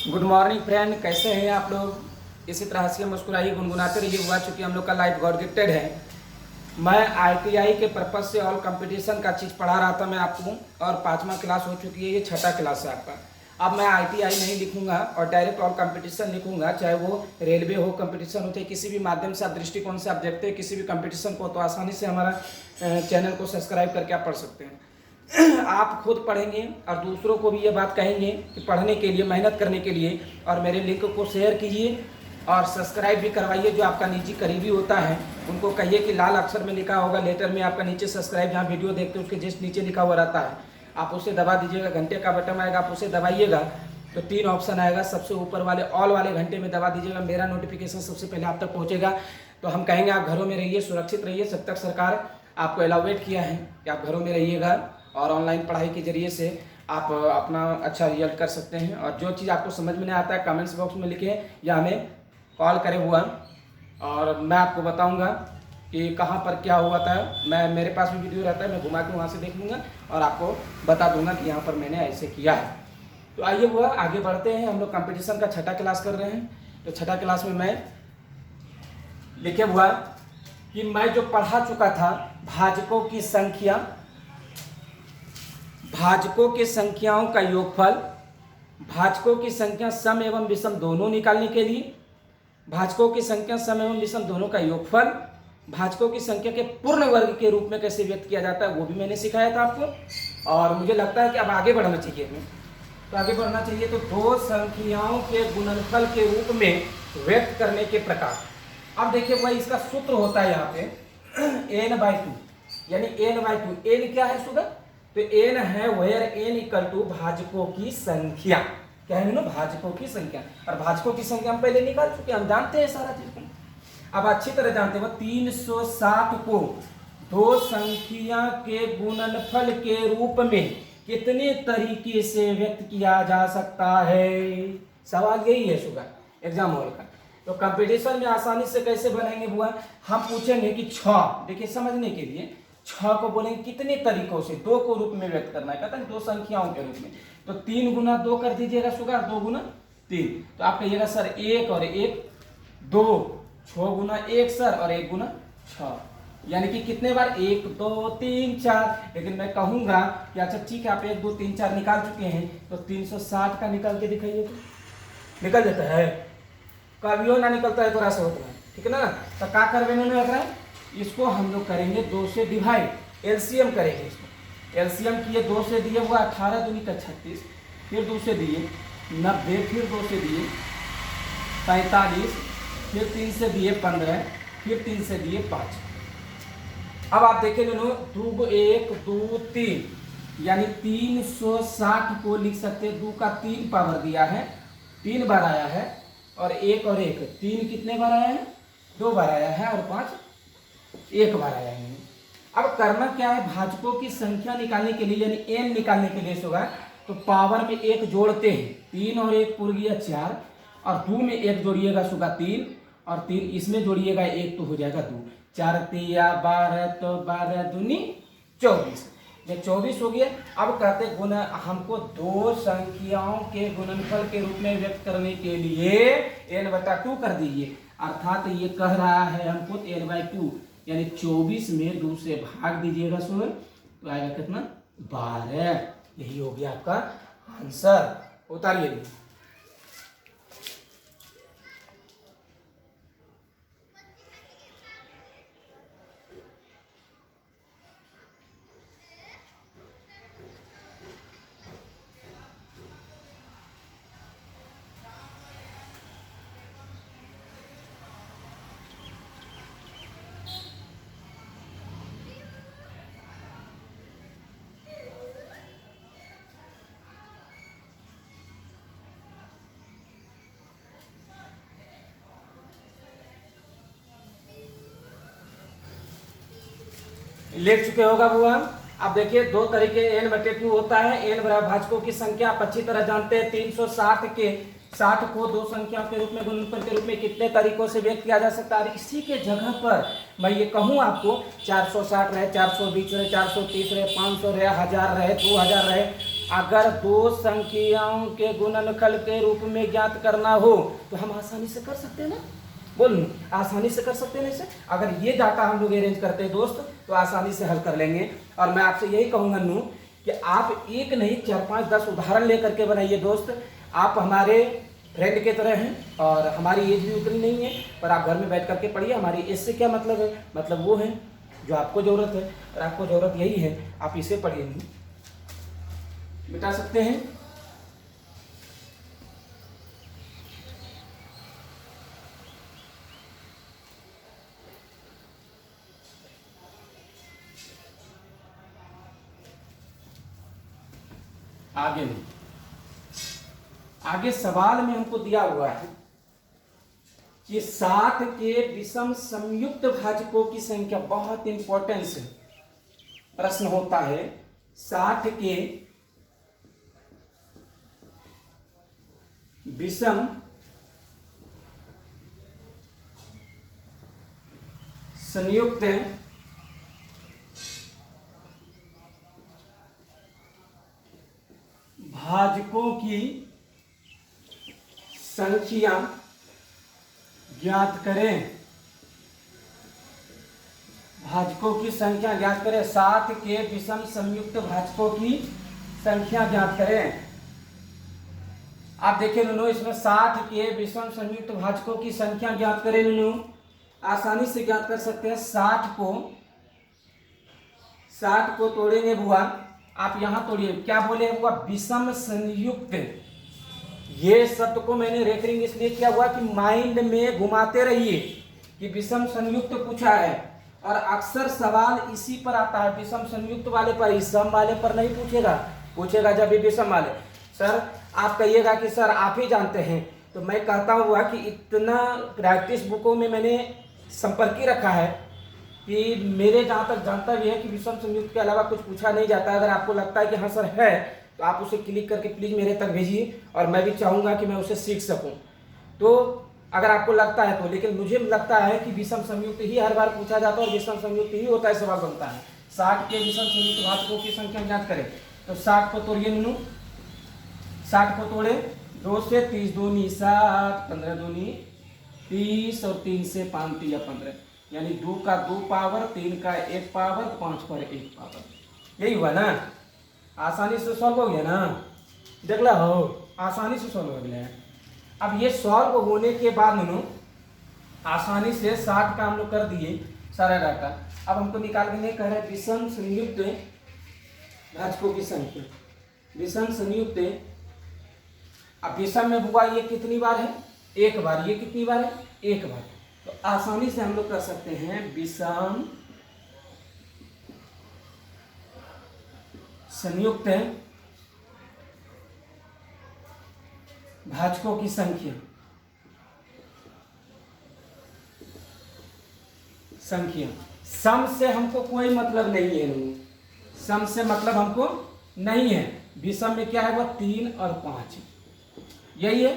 Good morning friend, कैसे हैं आप लोग। इसी तरह हंसिए मुस्कुराइए गुनगुनाते रहिए। हुआ चूँकि हम लोग का लाइफ गॉड गिफ्टेड है। मैं आईटीआई के पर्पज़ से ऑल कंपटीशन का चीज़ पढ़ा रहा था मैं आपको, और 5वां क्लास हो चुकी है, ये 6ठा क्लास है आपका। अब मैं आईटीआई नहीं लिखूंगा और डायरेक्ट ऑल कंपटीशन लिखूंगा, चाहे वो रेलवे हो, कंपटीशन हो, चाहे किसी भी माध्यम से आप दृष्टिकोण से आप देखते हैं किसी भी कंपटीशन को, तो आसानी से हमारा चैनल को सब्सक्राइब करके आप पढ़ सकते हैं। आप खुद पढ़ेंगे और दूसरों को भी ये बात कहेंगे कि पढ़ने के लिए, मेहनत करने के लिए, और मेरे लिंक को शेयर कीजिए और सब्सक्राइब भी करवाइए। जो आपका निजी करीबी होता है उनको कहिए कि लाल अक्षर में लिखा होगा लेटर में आपका नीचे सब्सक्राइब, जहाँ वीडियो देखते हैं उसके जस्ट नीचे लिखा हुआ रहता है, आप उसे दबा दीजिएगा। घंटे का बटन आएगा, आप उसे दबाइएगा तो 3 ऑप्शन आएगा। सबसे ऊपर वाले ऑल वाले घंटे में दबा दीजिएगा, मेरा नोटिफिकेशन सबसे पहले आप तक पहुँचेगा। तो हम कहेंगे आप घरों में रहिए, सुरक्षित रहिए। जब तक सरकार आपको एलाउएट किया है कि आप घरों में रहिएगा और ऑनलाइन पढ़ाई के जरिए से आप अपना अच्छा रिजल्ट कर सकते हैं। और जो चीज़ आपको समझ में नहीं आता है कमेंट्स बॉक्स में लिखें या हमें कॉल करें हुआ, और मैं आपको बताऊंगा कि कहाँ पर क्या हुआ था। मेरे पास भी वीडियो रहता है, मैं घुमा के वहाँ से देख लूँगा और आपको बता दूंगा कि यहाँ पर मैंने ऐसे किया है। तो आइए हुआ आगे बढ़ते हैं। हम लोग कंपटीशन का 6ठा क्लास कर रहे हैं। तो 6ठा क्लास में मैं लिखे हुआ कि मैं जो पढ़ा चुका था भाजकों की संख्या, भाजकों की संख्याओं का योगफल, भाजकों की संख्या सम एवं विषम दोनों निकालने के लिए, भाजकों की संख्या सम एवं विषम दोनों का योगफल, भाजकों की संख्या के पूर्ण वर्ग के रूप में कैसे व्यक्त किया जाता है वो भी मैंने सिखाया था आपको। और मुझे लगता है कि अब आगे बढ़ना चाहिए हमें। तो आगे बढ़ना चाहिए तो दो संख्याओं के गुणनफल के रूप में व्यक्त करने के प्रकार। अब देखिए भाई, इसका सूत्र होता है यहाँ पे n/2, यानी n/2। n क्या है सुधा? तो n है वेयर n इक्वल टू भाजकों की संख्या। क्या है ना? भाजकों की संख्या। और भाजकों की संख्या हम पहले निकाल चुके, हम जानते हैं सारा चीज को, अब अच्छी तरह जानते हैं। 360 को दो संख्या के गुणनफल के रूप में कितने तरीके से व्यक्त किया जा सकता है? सवाल यही है सुगा एग्जाम हॉल का। तो कंपटीशन में आसानी से कैसे बनाएंगे बुआ? हम पूछेंगे कि 6, देखिए समझने के लिए 6 को बोलेंगे कितने तरीकों से, 2 को रूप में व्यक्त करना है, कहता है 2 संख्याओं के रूप में। तो 3 गुना 2 कर दीजिएगा सुगा, 2 गुना 3। तो आप कहिएगा सर 1 और 1 2, 6 गुना 1 सर, और 1 गुना 6, यानी कि कितने बार? 1 2 3 4। लेकिन मैं कहूंगा कि अच्छा ठीक है, आप 1 2 3 4 निकाल चुके हैं, तो 360 का निकाल के दिखाइए। तो निकल जाता है, कभी ना निकलता है तो ऐसा होता है, ठीक है ना। तो क्या करवे इन्होंने रख रहा है, इसको हम लोग करेंगे 2 से डिवाइड, एलसीएम करेंगे इसको। एलसीएम किए 2 से दिए हुआ 18 दूनी का 36, फिर 2 से दिए 90, फिर 2 से दिए 45, फिर 3 से दिए 15, फिर 3 से दिए 5। अब आप देखें दोनों 2 1 2 3, यानी 360 को लिख सकते हैं। 2 का 3 पावर दिया है, 3 बार आया है, और 1 और 1 3 कितने बार आया है? 2 बार आया है, और 5 1 बार आया है। अब करना क्या है, भाजकों की संख्या निकालने के लिए, यानी n निकालने के लिए होगा तो पावर में 1 जोड़ते हैं, 3 और 1 पूर गया 4, और 2 में 1 जोड़िएगा सुगा 3, और 3 इसमें जोड़िएगा 1 तो हो जाएगा 2, 4 3 12, तो 12 दूनी 24, ये 24 हो गया। अब कहते गुण, हमको 2 संख्याओं के गुणनफल के रूप में व्यक्त करने के लिए n/2 कर दीजिए, अर्थात ये कह रहा है हमको n/2, यानी 24 में 2 से भाग दीजिएगा सुन, तो आएगा कितना? 12। यही हो गया आपका आंसर। उतारिए। लिख चुके होगा बुआ। अब देखिए 2 तरीके n/2 होता है। n बराबर भाजकों की संख्या आप अच्छी तरह जानते हैं, 360 के 60 को दो संख्याओं के रूप में, गुणनफल के रूप में कितने तरीकों से व्यक्त किया जा सकता है। इसी के जगह पर मैं ये कहूँ आपको 460 रहे, 420 रहे, 430 रहे, 500 रहे, 1000 रहे, 2000 रहे, अगर दो संख्याओं के गुणनफल के रूप में ज्ञात करना हो तो हम आसानी से कर सकते हैं ना, बोल आसानी से कर सकते हैं ना। इसे अगर ये डाटा हम लोग अरेंज करते हैं दोस्त तो आसानी से हल कर लेंगे। और मैं आपसे यही कहूँगा नू कि आप एक नहीं 4, 5, 10 उदाहरण लेकर के बनाइए दोस्त। आप हमारे फ्रेंड के तरह हैं और हमारी एज भी उतनी नहीं है, पर आप घर में बैठ करके पढ़िए। हमारी एज से क्या मतलब है, मतलब वो है जो आपको ज़रूरत है, और आपको ज़रूरत यही है, आप इसे पढ़िए। मिटा सकते हैं। आगे नहीं, आगे सवाल में हमको दिया हुआ है कि 60 के विषम संयुक्त भाजकों की संख्या, बहुत इंपॉर्टेंस है, प्रश्न होता है 60 के विषम संयुक्त भाजकों की संख्या ज्ञात करें। भाजकों की संख्या ज्ञात करें। 60 के विषम संयुक्त भाजकों की संख्या ज्ञात करें। आप देखिए नुनू, इसमें 60 के विषम संयुक्त भाजकों की संख्या ज्ञात करें नुनू, आसानी से ज्ञात कर सकते हैं। 60 को तोड़ेंगे बुआ, आप यहां तोड़िए, क्या बोले बुआ, विषम संयुक्त। ये शब्द को मैंने रेफरिंग इसलिए किया हुआ कि माइंड में घुमाते रहिए कि विषम संयुक्त पूछा है, और अक्सर सवाल इसी पर आता है, विषम संयुक्त वाले पर, इस सम वाले पर नहीं पूछेगा। पूछेगा जब भी विषम वाले। सर आप कहिएगा कि सर आप ही जानते हैं, तो मैं कहता हुआ कि इतना प्रैक्टिस बुकों में मैंने संपर्क ही रखा है कि मेरे जहाँ तक जानता भी है कि विषम संयुक्त के अलावा कुछ पूछा नहीं जाता। अगर आपको लगता है कि हाँ सर है, तो आप उसे क्लिक करके प्लीज़ मेरे तक भेजिए, और मैं भी चाहूँगा कि मैं उसे सीख सकूँ। तो अगर आपको लगता है तो, लेकिन मुझे लगता है कि विषम संयुक्त ही हर बार पूछा जाता है और विषम संयुक्त ही होता है, सवाल बनता है। 60 के विषम संयुक्त भाजकों की संख्या ज्ञात करें। तो 60 को तोड़िए नुनू, 60 को तोड़े, 2 से 30 दूनी 7, 15 दूनी 30, और 3 से 5 3 15, यानी 2 का 2 पावर, 3 का 1 पावर, 5 पर 1 पावर। यही हुआ ना, आसानी से सॉल्व हो गया ना, देख ला हो, आसानी से सॉल्व हो गया। अब ये सॉल्व होने के बाद नुनू आसानी से 60 का हम लोग कर दिए सारा डाटा। अब हमको निकाल के नहीं कह रहे विषम संयुक्त भाजकों की संख्या। विषम संयुक्त, अब विषम में बुआ ये कितनी बार है, एक बार, ये कितनी बार है, एक बार। तो आसानी से हम लोग कर सकते हैं विषम संयुक्त भाजकों की संख्या, सम से हमको कोई मतलब नहीं है, सम से मतलब हमको नहीं है। विषम में क्या है वो 3 और 5, यही है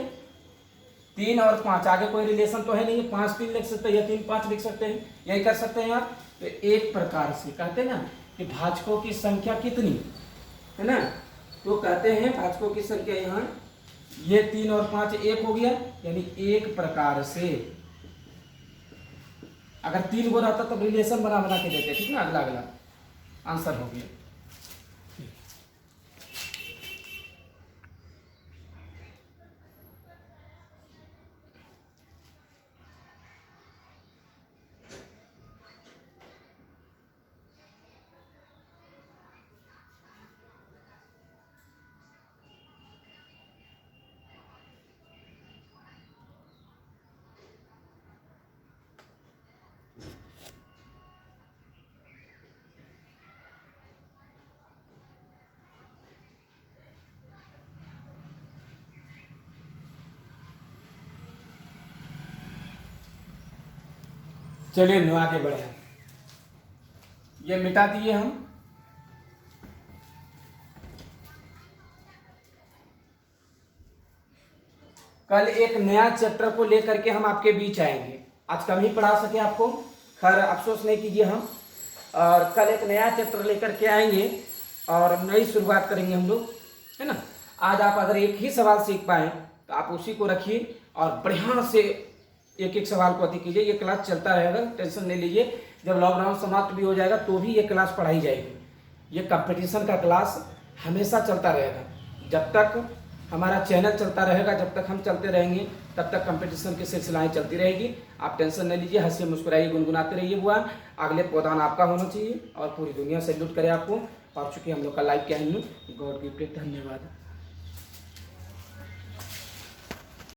3 और 5, आगे कोई रिलेशन तो है नहीं। 5 3 लिख सकते हैं या 3 5 लिख सकते हैं, यही कर सकते हैं आप। तो एक प्रकार से कहते हैं ना कि भाजकों की संख्या कितनी है ना, तो कहते हैं भाजकों की संख्या यहाँ ये 3 और 5 एक हो गया, यानी एक प्रकार से। अगर 3 गो रहता तो रिलेशन बना बना के देते, ठीक ना, अगला अगला आंसर हो गया। चलिए नु आगे बढ़े, ये मिटा दिए हम। कल एक नया चैप्टर को लेकर के हम आपके बीच आएंगे। आज कम ही पढ़ा सके आपको, खैर अफसोस नहीं कीजिए हम, और कल एक नया चैप्टर लेकर के आएंगे और नई शुरुआत करेंगे हम लोग, है ना। आज आप अगर एक ही सवाल सीख पाए तो आप उसी को रखिए और बढ़िया से एक एक सवाल को अति कीजिए। ये क्लास चलता रहेगा, टेंशन नहीं लीजिए। जब लॉकडाउन समाप्त भी हो जाएगा तो भी ये क्लास पढ़ाई जाएगी। ये कंपटीशन का क्लास हमेशा चलता रहेगा। जब तक हमारा चैनल चलता रहेगा, जब तक हम चलते रहेंगे, तब तक कंपटीशन की सिलसिलाएँ चलती रहेगी। आप टेंशन नहीं लीजिए, हंसिए मुस्कुराइए, गुनगुनाते रहिए। बुआ अगले पौधान आपका होना चाहिए और पूरी दुनिया सैल्यूट करे आपको। और चूँकि हम लोग का लाइव क्या है, गॉड गिफ्टेड, धन्यवाद।